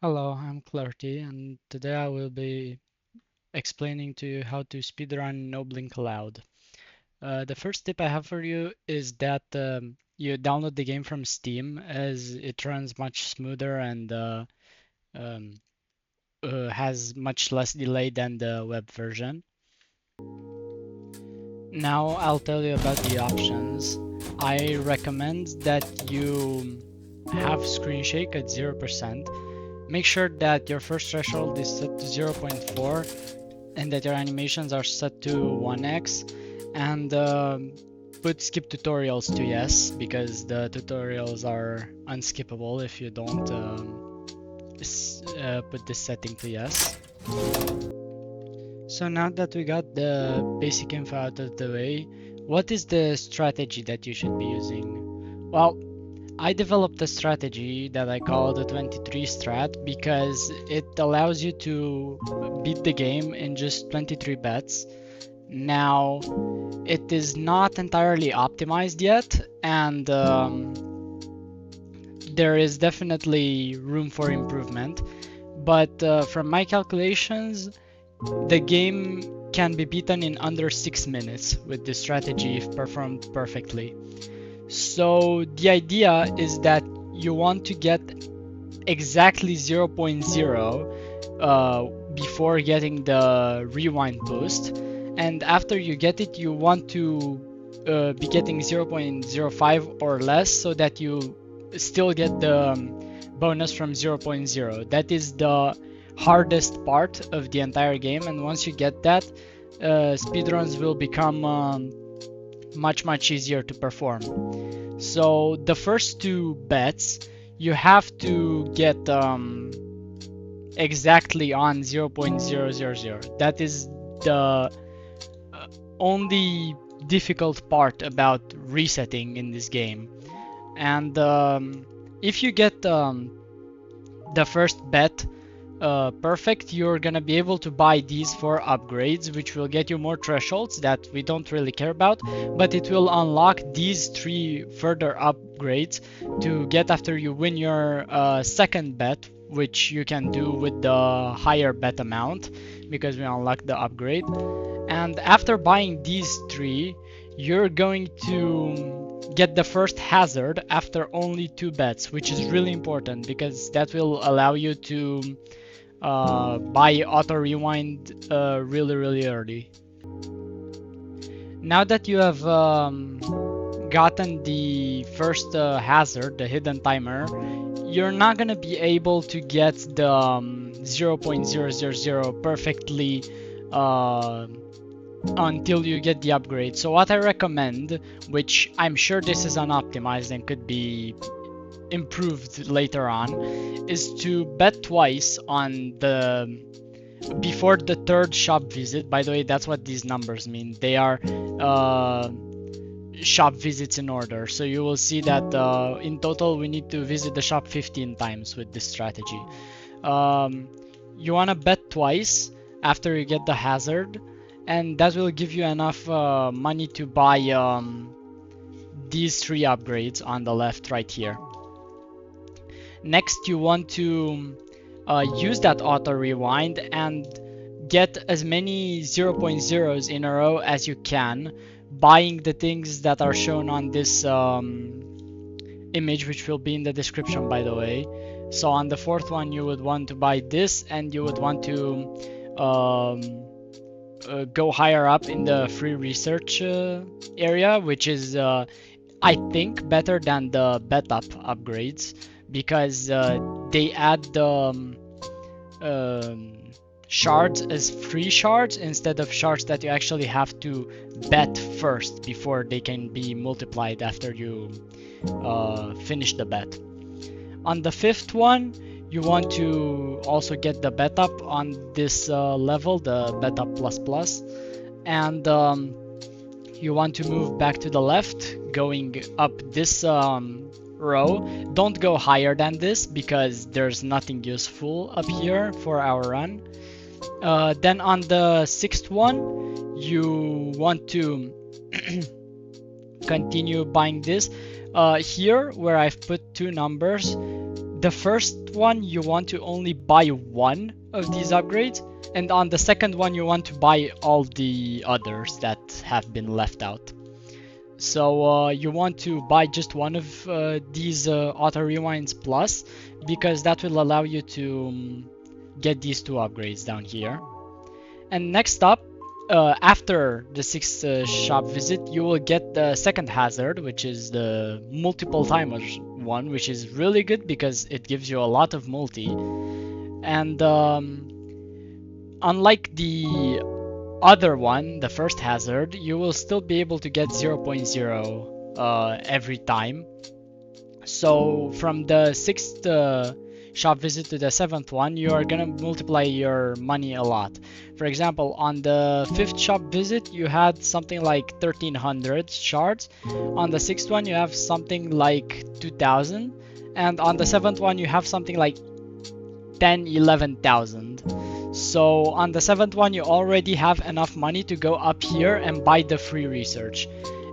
Hello, I'm Clarty, and today I will be explaining to you how to speedrun No Blink Allowed. The first tip I have for you is that you download the game from Steam, as it runs much smoother and um, has much less delay than the web version. Now I'll tell you about the options. I recommend that you have screen shake at 0%. Make sure that your first threshold is set to 0.4 and that your animations are set to 1x, and put skip tutorials to yes, because the tutorials are unskippable if you don't put this setting to yes. So now that we got the basic info out of the way, what is the strategy that you should be using? Well, I developed a strategy that I call the 23 strat because it allows you to beat the game in just 23 bets. Now, it is not entirely optimized yet, and there is definitely room for improvement. But from my calculations, the game can be beaten in under 6 minutes with this strategy if performed perfectly. So the idea is that you want to get exactly 0.0 before getting the rewind boost, and after you get it you want to be getting 0.05 or less so that you still get the bonus from 0.0. That is the hardest part of the entire game, and once you get that, speedruns will become much easier to perform. So the first two bets you have to get exactly on 0.000. That is the only difficult part about resetting in this game. And if you get the first bet perfect, you're gonna be able to buy these 4 upgrades, which will get you more thresholds that we don't really care about, but it will unlock these 3 further upgrades to get after you win your second bet, which you can do with the higher bet amount because we unlock the upgrade. And after buying these 3, you're going to get the first hazard after only 2 bets, which is really important because that will allow you to buy auto rewind really early. Now that you have gotten the first hazard, the hidden timer, you're not gonna be able to get the 0.000 perfectly uh, until you get the upgrade. So what I recommend, which I'm sure this is unoptimized and could be improved later on, is to bet twice on the before the third shop visit. By the way, that's what these numbers mean. They are shop visits in order. So you will see that in total we need to visit the shop 15 times with this strategy. Um, you want to bet twice after you get the hazard, and that will give you enough money to buy these 3 upgrades on the left right here. Next, you want to use that auto rewind and get as many 0.0s in a row as you can, buying the things that are shown on this image, which will be in the description, by the way. So on the fourth one, you would want to buy this, and you would want to go higher up in the free research area, which is I think better than the bet up upgrades because they add the shards as free shards instead of shards that you actually have to bet first before they can be multiplied after you finish the bet. On the fifth one, you want to also get the bet up on this level, the bet up plus plus, and you want to move back to the left, going up this row. Don't go higher than this because there's nothing useful up here for our run. Then on the sixth one, you want to continue buying this. Here, where I've put 2 numbers, the first one you want to only buy one of these upgrades, and on the second one you want to buy all the others that have been left out. So you want to buy just one of these auto rewinds plus, because that will allow you to get these two upgrades down here. And next up, after the sixth shop visit, you will get the second hazard, which is the multiple timers one, which is really good because it gives you a lot of multi. And unlike the other one, the first hazard, you will still be able to get 0.0 every time. So from the sixth shop visit to the seventh one, you are gonna multiply your money a lot. For example, on the fifth shop visit, you had something like 1300 shards. On the sixth one, you have something like 2000. And on the seventh one, you have something like 11,000. So on the seventh one, you already have enough money to go up here and buy the free research.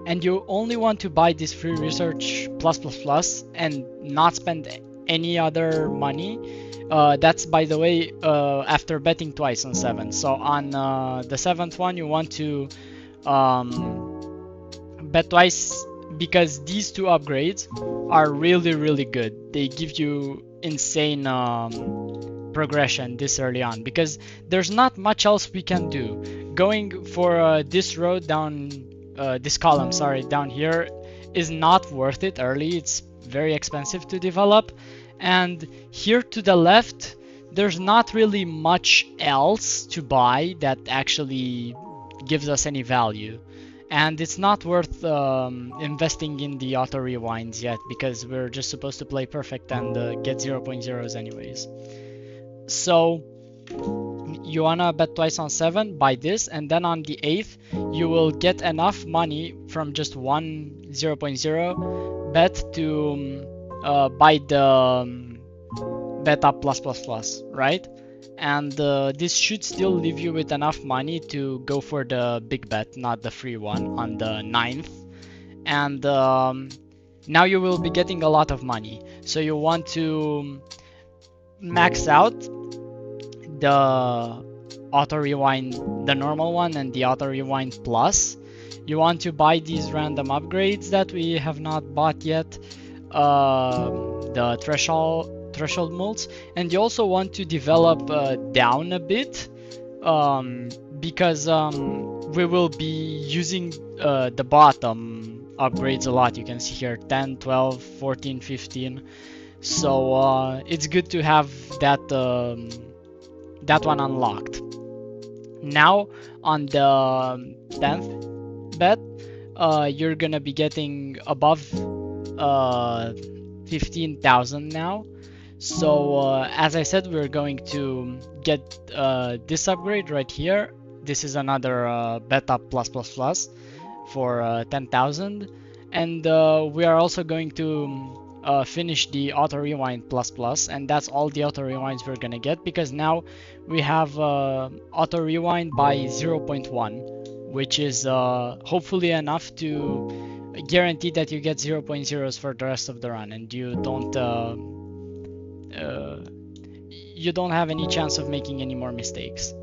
And you only want to buy this free research plus plus plus and not spend any other money. That's, by the way, after betting twice on 7. So on the 7th one, you want to bet twice because these two upgrades are really, really good. They give you insane progression this early on because there's not much else we can do. Going for this road down, this column, sorry, down here is not worth it early. It's very expensive to develop. And here to the left, there's not really much else to buy that actually gives us any value. And it's not worth investing in the auto rewinds yet because we're just supposed to play perfect and get 0.0s anyways. So you wanna bet twice on 7, buy this, and then on the 8th you will get enough money from just one 0.0 bet to buy the beta plus plus plus, right? And this should still leave you with enough money to go for the big bet, not the free one, on the 9th. And now you will be getting a lot of money. So you want to max out the auto rewind, the normal one, and the auto rewind plus. You want to buy these random upgrades that we have not bought yet, the threshold molds, and you also want to develop down a bit because we will be using the bottom upgrades a lot. You can see here 10, 12, 14, 15. So it's good to have that that one unlocked. Now on the 10th bet, you're gonna be getting above 15,000 now. So as I said, we're going to get this upgrade right here. This is another beta plus plus plus for 10,000, and we are also going to finish the auto rewind plus plus, and that's all the auto rewinds we're gonna get because now we have auto rewind by 0.1, which is hopefully enough to guarantee that you get 0.0s for the rest of the run, and you don't have any chance of making any more mistakes.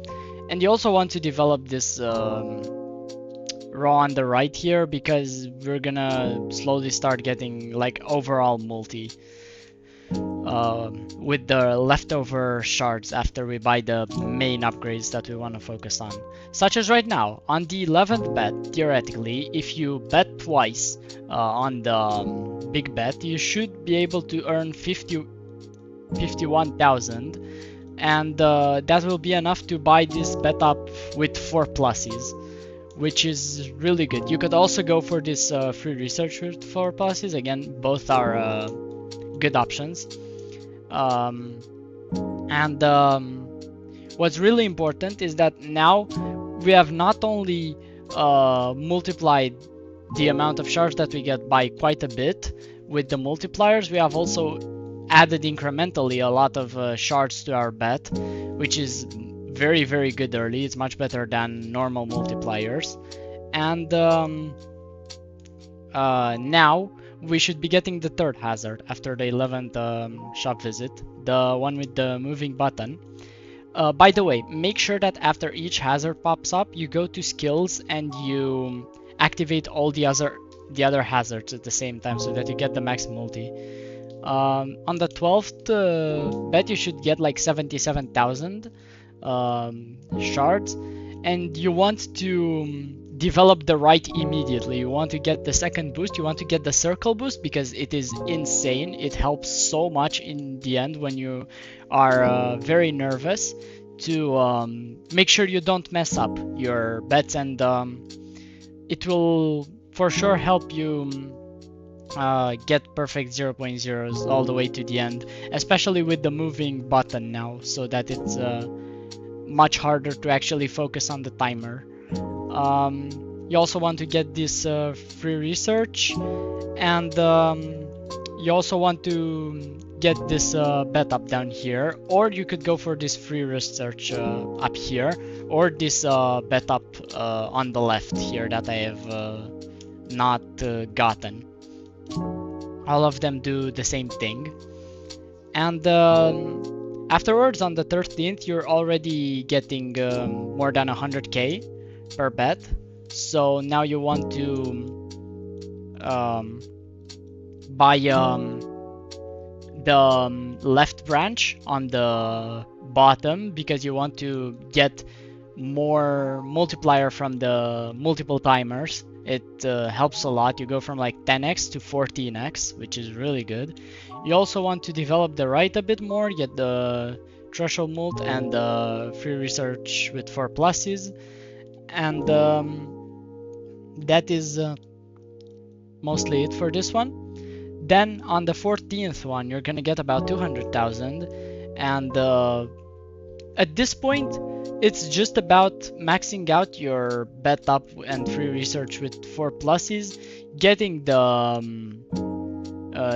And you also want to develop this row on the right here because we're gonna slowly start getting like overall multi with the leftover shards after we buy the main upgrades that we want to focus on, such as right now on the 11th bet. Theoretically, if you bet twice on the big bet, you should be able to earn 51,000, and that will be enough to buy this bet up with 4 pluses, which is really good. You could also go for this free research with 4 pluses. Again, both are good options. What's really important is that now we have not only multiplied the amount of shards that we get by quite a bit with the multipliers, we have also added incrementally a lot of shards to our bet, which is very, very good early. It's much better than normal multipliers. And now we should be getting the third hazard after the 11th shop visit, the one with the moving button. By the way, make sure that after each hazard pops up, you go to skills and you activate all the other hazards at the same time so that you get the max multi. On the 12th bet, you should get like 77,000 shards, and you want to develop the right immediately. You want to get the second boost, you want to get the circle boost because it is insane. It helps so much in the end when you are very nervous to make sure you don't mess up your bets, and it will for sure help you get perfect 0.0s all the way to the end, especially with the moving button now, so that it's much harder to actually focus on the timer. You also want to get this free research, and you also want to get this bet up down here, or you could go for this free research up here, or this bet up on the left here that I have not gotten. All of them do the same thing. And afterwards, on the 13th, you're already getting more than 100k per bet. So now you want to buy the left branch on the bottom because you want to get more multiplier from the multiple timers. It helps a lot. You go from like 10x to 14x, which is really good. You also want to develop the right a bit more, get the threshold mult and the free research with 4 pluses, and that is mostly it for this one. Then on the 14th one, you're gonna get about 200,000, and at this point, it's just about maxing out your bet up and free research with 4 pluses, getting the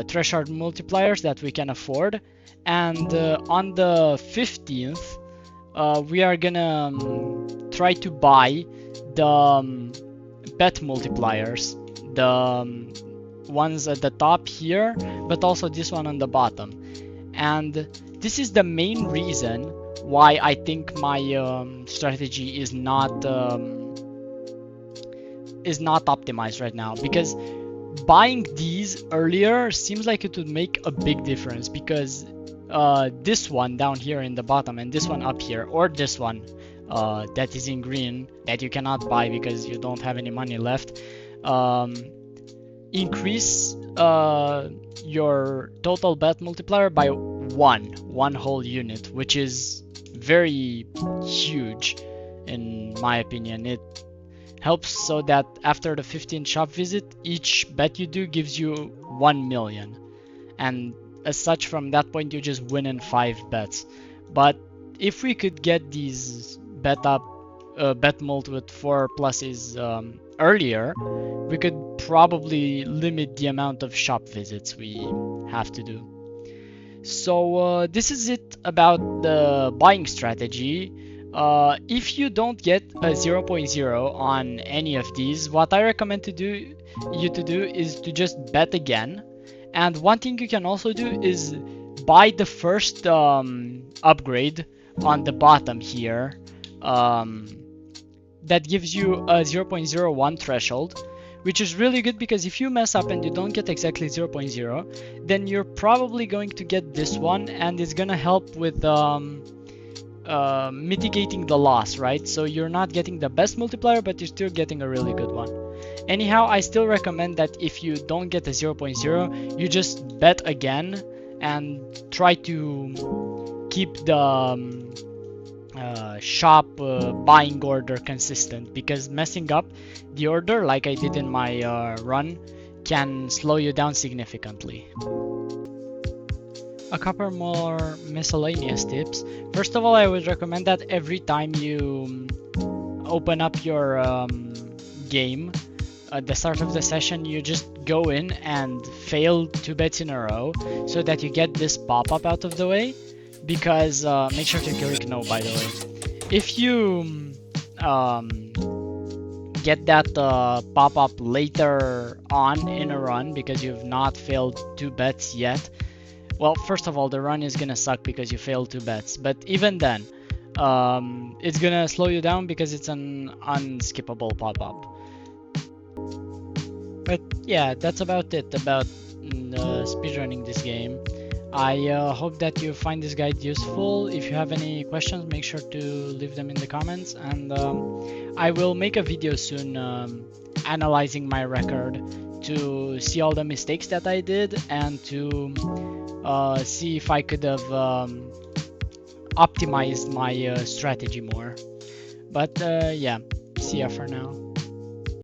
threshold multipliers that we can afford, and on the 15th, we are gonna try to buy the bet multipliers, the ones at the top here, but also this one on the bottom. And this is the main reason why I think my strategy is not optimized right now, because buying these earlier seems like it would make a big difference, because this one down here in the bottom and this one up here, or this one that is in green that you cannot buy because you don't have any money left, increase your total bet multiplier by one whole unit, which is very huge in my opinion. It helps so that after the 15th shop visit, each bet you do gives you 1 million, and as such from that point you just win in 5 bets. But if we could get these bet mult with 4 pluses earlier, we could probably limit the amount of shop visits we have to do. So this is it about the buying strategy. If you don't get a 0.0 on any of these, what I recommend you to do is to just bet again. And one thing you can also do is buy the first upgrade on the bottom here. That gives you a 0.01 threshold, which is really good because if you mess up and you don't get exactly 0.0, then you're probably going to get this one, and it's gonna help with mitigating the loss, right? So you're not getting the best multiplier, but you're still getting a really good one. Anyhow, I still recommend that if you don't get a 0.0, you just bet again and try to keep the shop buying order consistent, because messing up the order like I did in my run can slow you down significantly. A couple more miscellaneous tips. First of all, I would recommend that every time you open up your game at the start of the session, you just go in and fail 2 bets in a row so that you get this pop-up out of the way, because make sure to click no, by the way. If you get that pop-up later on in a run because you've not failed 2 bets yet, well, first of all, the run is gonna suck because you failed 2 bets. But even then, it's gonna slow you down because it's an unskippable pop-up. But yeah, that's about it about speedrunning this game. I hope that you find this guide useful. If you have any questions, make sure to leave them in the comments, and I will make a video soon analyzing my record to see all the mistakes that I did and to see if I could have optimized my strategy more. But yeah, see ya for now.